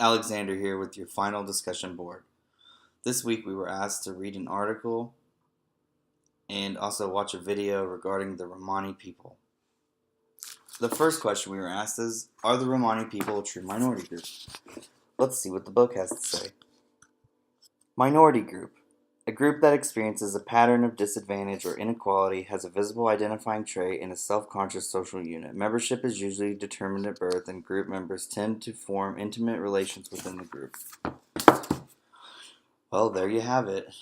Alexander here with your final discussion board. This week we were asked to read an article and also watch a video regarding the Romani people. The first question we were asked is, are the Romani people a true minority group? Let's see what the book has to say. Minority group. A group that experiences a pattern of disadvantage or inequality, has a visible identifying trait, and a self-conscious social unit. Membership is usually determined at birth, and group members tend to form intimate relations within the group. Well, there you have it.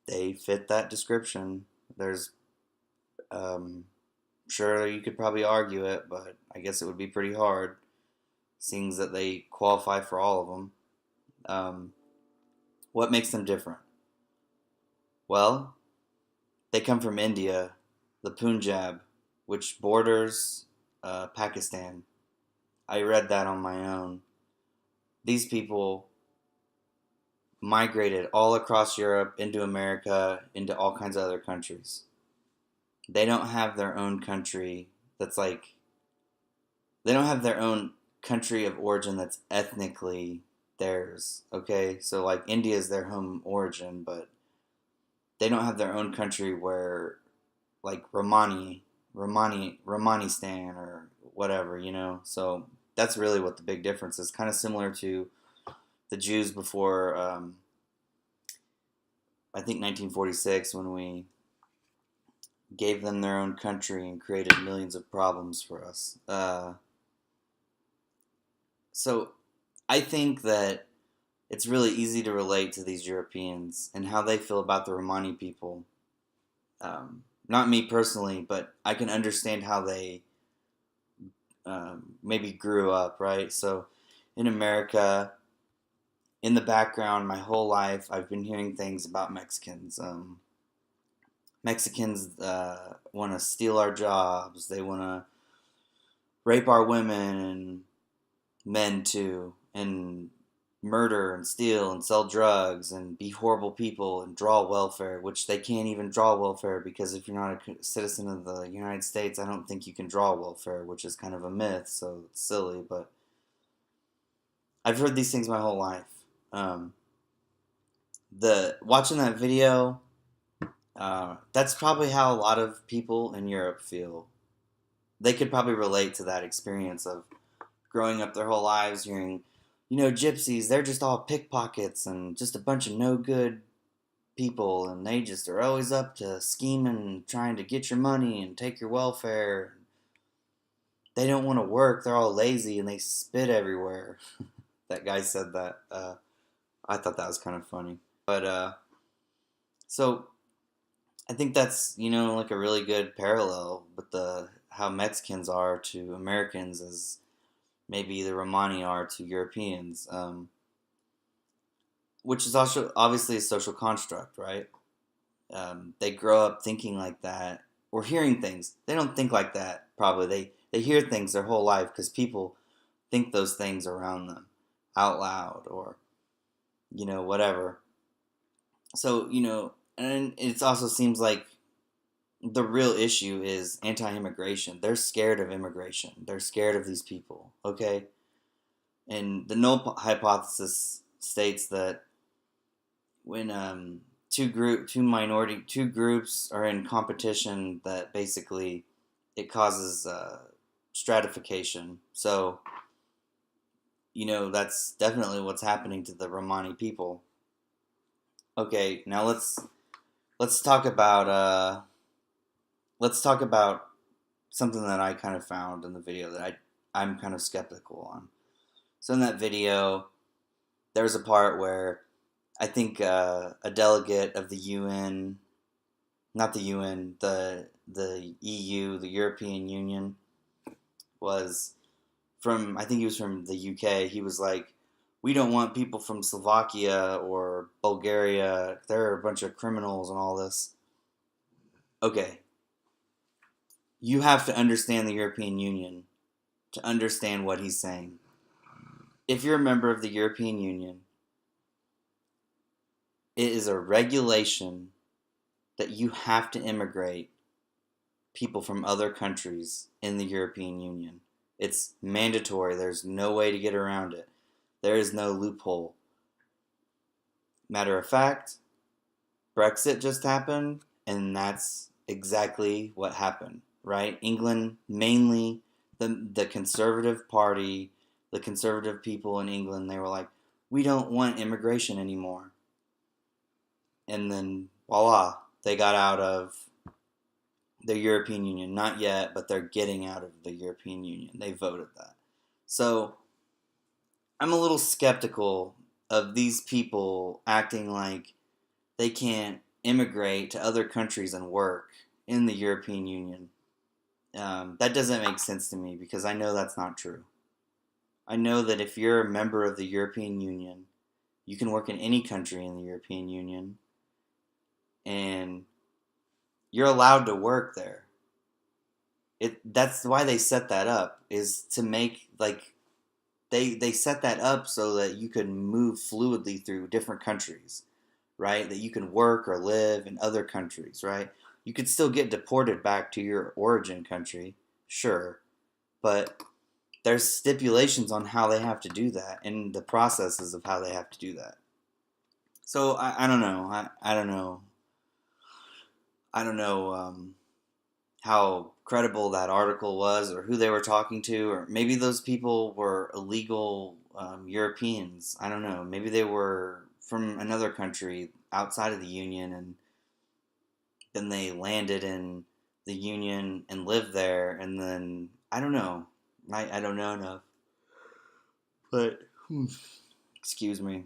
They fit that description. There's, sure, you could probably argue it, but I guess it would be pretty hard, seeing that they qualify for all of them. What makes them different? Well, they come from India, the Punjab, which borders Pakistan. I read that on my own. These people migrated all across Europe, into America, into all kinds of other countries. They don't have their own country they don't have their own country of origin that's ethnically theirs, okay? So, like, India is their home origin, but they don't have their own country where, like, Romanistan or whatever, So that's really what the big difference is. Kind of similar to the Jews before, I think 1946, when we gave them their own country and created millions of problems for us. So I think that it's really easy to relate to these Europeans and how they feel about the Romani people. Not me personally, but I can understand how they maybe grew up, right? So in America, in the background, my whole life, I've been hearing things about Mexicans. Mexicans want to steal our jobs. They want to rape our women and men too, and murder and steal and sell drugs and be horrible people and draw welfare, which they can't even draw welfare because if you're not a citizen of the United States, I don't think you can draw welfare, which is kind of a myth, so it's silly, but I've heard these things my whole life. Watching that video, that's probably how a lot of people in Europe feel. They could probably relate to that experience of growing up their whole lives hearing, gypsies, they're just all pickpockets and just a bunch of no good people, and they just are always up to scheming, trying to get your money and take your welfare. They don't want to work, they're all lazy, and they spit everywhere. That guy said that. I thought that was kind of funny. But, so, I think that's, like a really good parallel with how Mexicans are to Americans as maybe the Romani are to Europeans, which is also obviously a social construct, right? They grow up thinking like that, or hearing things. They don't think like that, probably. They hear things their whole life because people think those things around them out loud or, whatever. So, and it also seems like the real issue is anti-immigration. They're scared of immigration. They're scared of these people, okay? And the null hypothesis states that when two groups are in competition, that basically it causes stratification. So, that's definitely what's happening to the Romani people. Okay, now let's talk about something that I kind of found in the video that I'm kind of skeptical on. So in that video, there's a part where I think a delegate of the UN, not the UN, the EU, the European Union, was I think he was from the UK. He was like, we don't want people from Slovakia or Bulgaria. They're a bunch of criminals and all this. Okay. You have to understand the European Union to understand what he's saying. If you're a member of the European Union, it is a regulation that you have to immigrate people from other countries in the European Union. It's mandatory. There's no way to get around it. There is no loophole. Matter of fact, Brexit just happened, and that's exactly what happened, right? England, mainly the Conservative Party, the conservative people in England, they were like, we don't want immigration anymore. And then, voila, they got out of the European Union. Not yet, but they're getting out of the European Union. They voted that. So, I'm a little skeptical of these people acting like they can't immigrate to other countries and work in the European Union. That doesn't make sense to me because I know that's not true. I know that if you're a member of the European Union, you can work in any country in the European Union and you're allowed to work there. That's why they set that up, is to make like they set that up so that you can move fluidly through different countries, right? That you can work or live in other countries, right? You could still get deported back to your origin country, sure, but there's stipulations on how they have to do that and the processes of how they have to do that. So I don't know. I don't know. I don't know how credible that article was or who they were talking to, or maybe those people were illegal Europeans. I don't know. Maybe they were from another country outside of the Union and then they landed in the Union and lived there, and then I don't know. I don't know enough. But excuse me.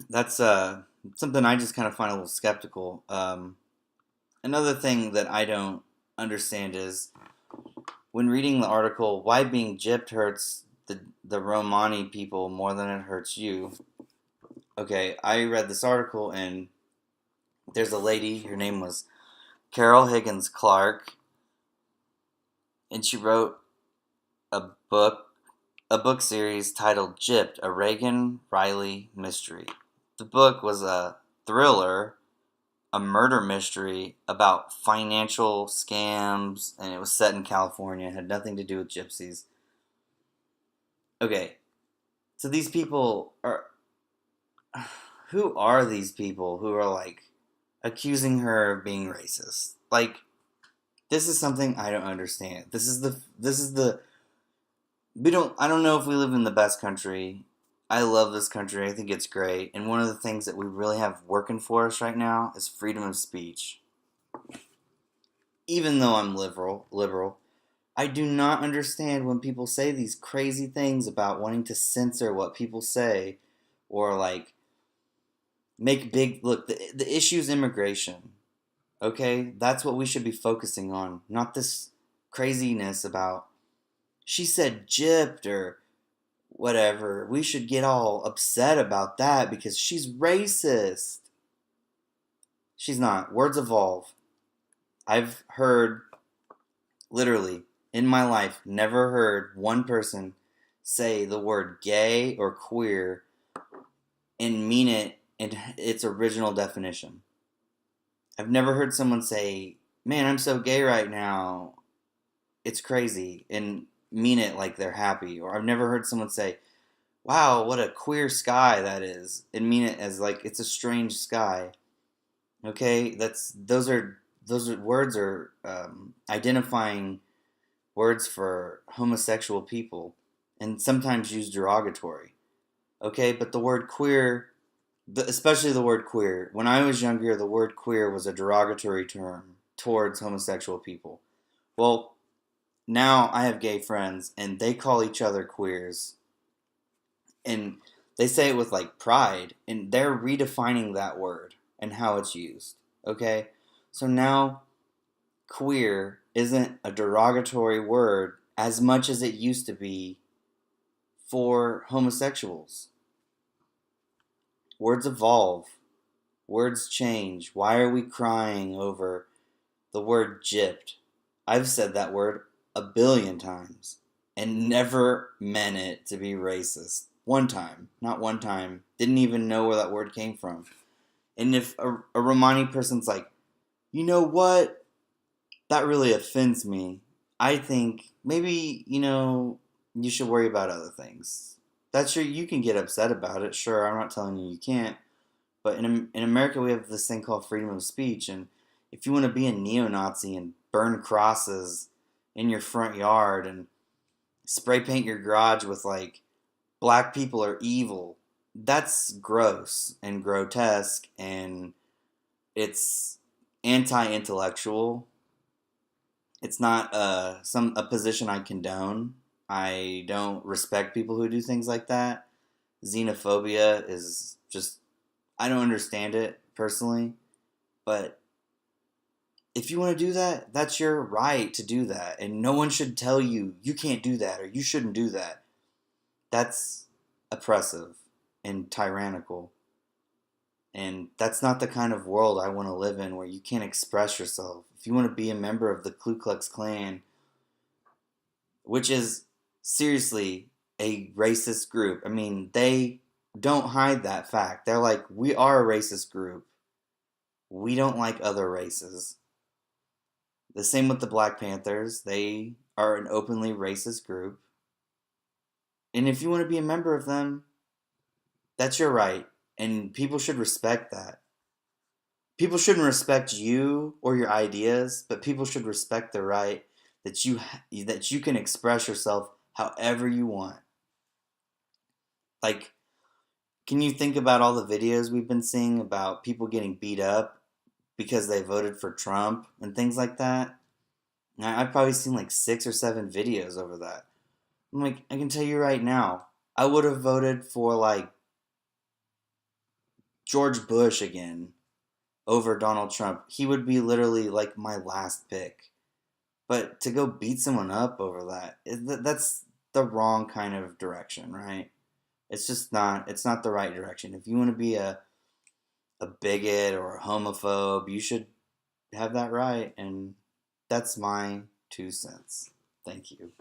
That's something I just kind of find a little skeptical. Another thing that I don't understand is when reading the article, why being gypped hurts the Romani people more than it hurts you. Okay, I read this article and there's a lady, her name was Carol Higgins Clark, and she wrote a book series titled Gypped, a Reagan Riley mystery. The book was a thriller, a murder mystery about financial scams, and it was set in California. It had nothing to do with gypsies. Okay, so these people are... Who are these people who are like accusing her of being racist? Like, this is something I don't understand. I don't know if we live in the best country. I love this country. I think it's great. And one of the things that we really have working for us right now is freedom of speech. Even though I'm liberal, I do not understand when people say these crazy things about wanting to censor what people say or like make big... Look, the issue is immigration. Okay? That's what we should be focusing on, not this craziness about she said gypped or whatever. We should get all upset about that because she's racist. She's not. Words evolve. I've heard, literally, in my life, never heard one person say the word gay or queer and mean it in its original definition. I've never heard someone say, man, I'm so gay right now, it's crazy, and mean it like they're happy. Or I've never heard someone say, wow, what a queer sky that is, and mean it as like it's a strange sky. Okay, those are words are identifying words for homosexual people, and sometimes used derogatory. Okay, but the word queer, especially the word queer, when I was younger, the word queer was a derogatory term towards homosexual people. Well, now I have gay friends, and they call each other queers. And they say it with like pride, and they're redefining that word and how it's used. Okay? So now queer isn't a derogatory word as much as it used to be for homosexuals. Words evolve. Words change. Why are we crying over the word gypped? I've said that word a billion times and never meant it to be racist. One time. Not one time. Didn't even know where that word came from. And if a Romani person's like, you know what? That really offends me. I think maybe, you should worry about other things. That's your, you can get upset about it. Sure, I'm not telling you you can't. But in America, we have this thing called freedom of speech, and if you want to be a neo-Nazi and burn crosses in your front yard and spray paint your garage with like black people are evil, that's gross and grotesque, and it's anti-intellectual. It's not a position I condone. I don't respect people who do things like that. Xenophobia is just, I don't understand it personally, but if you want to do that, that's your right to do that, and no one should tell you you can't do that or you shouldn't do that. That's oppressive and tyrannical. And that's not the kind of world I want to live in where you can't express yourself. If you want to be a member of the Ku Klux Klan, which is seriously a racist group, I mean, they don't hide that fact. They're like, we are a racist group. We don't like other races. The same with the Black Panthers. They are an openly racist group. And if you want to be a member of them, that's your right. And people should respect that. People shouldn't respect you or your ideas, but people should respect the right that you can express yourself however you want. Like, can you think about all the videos we've been seeing about people getting beat up because they voted for Trump and things like that? I've probably seen like 6 or 7 videos over that. I'm like, I can tell you right now, I would have voted for like George Bush again over Donald Trump. He would be literally like my last pick. But to go beat someone up over that, that's the wrong kind of direction, right? It's just not, it's not the right direction. If you want to be a bigot or a homophobe, you should have that right. And that's my 2 cents. Thank you.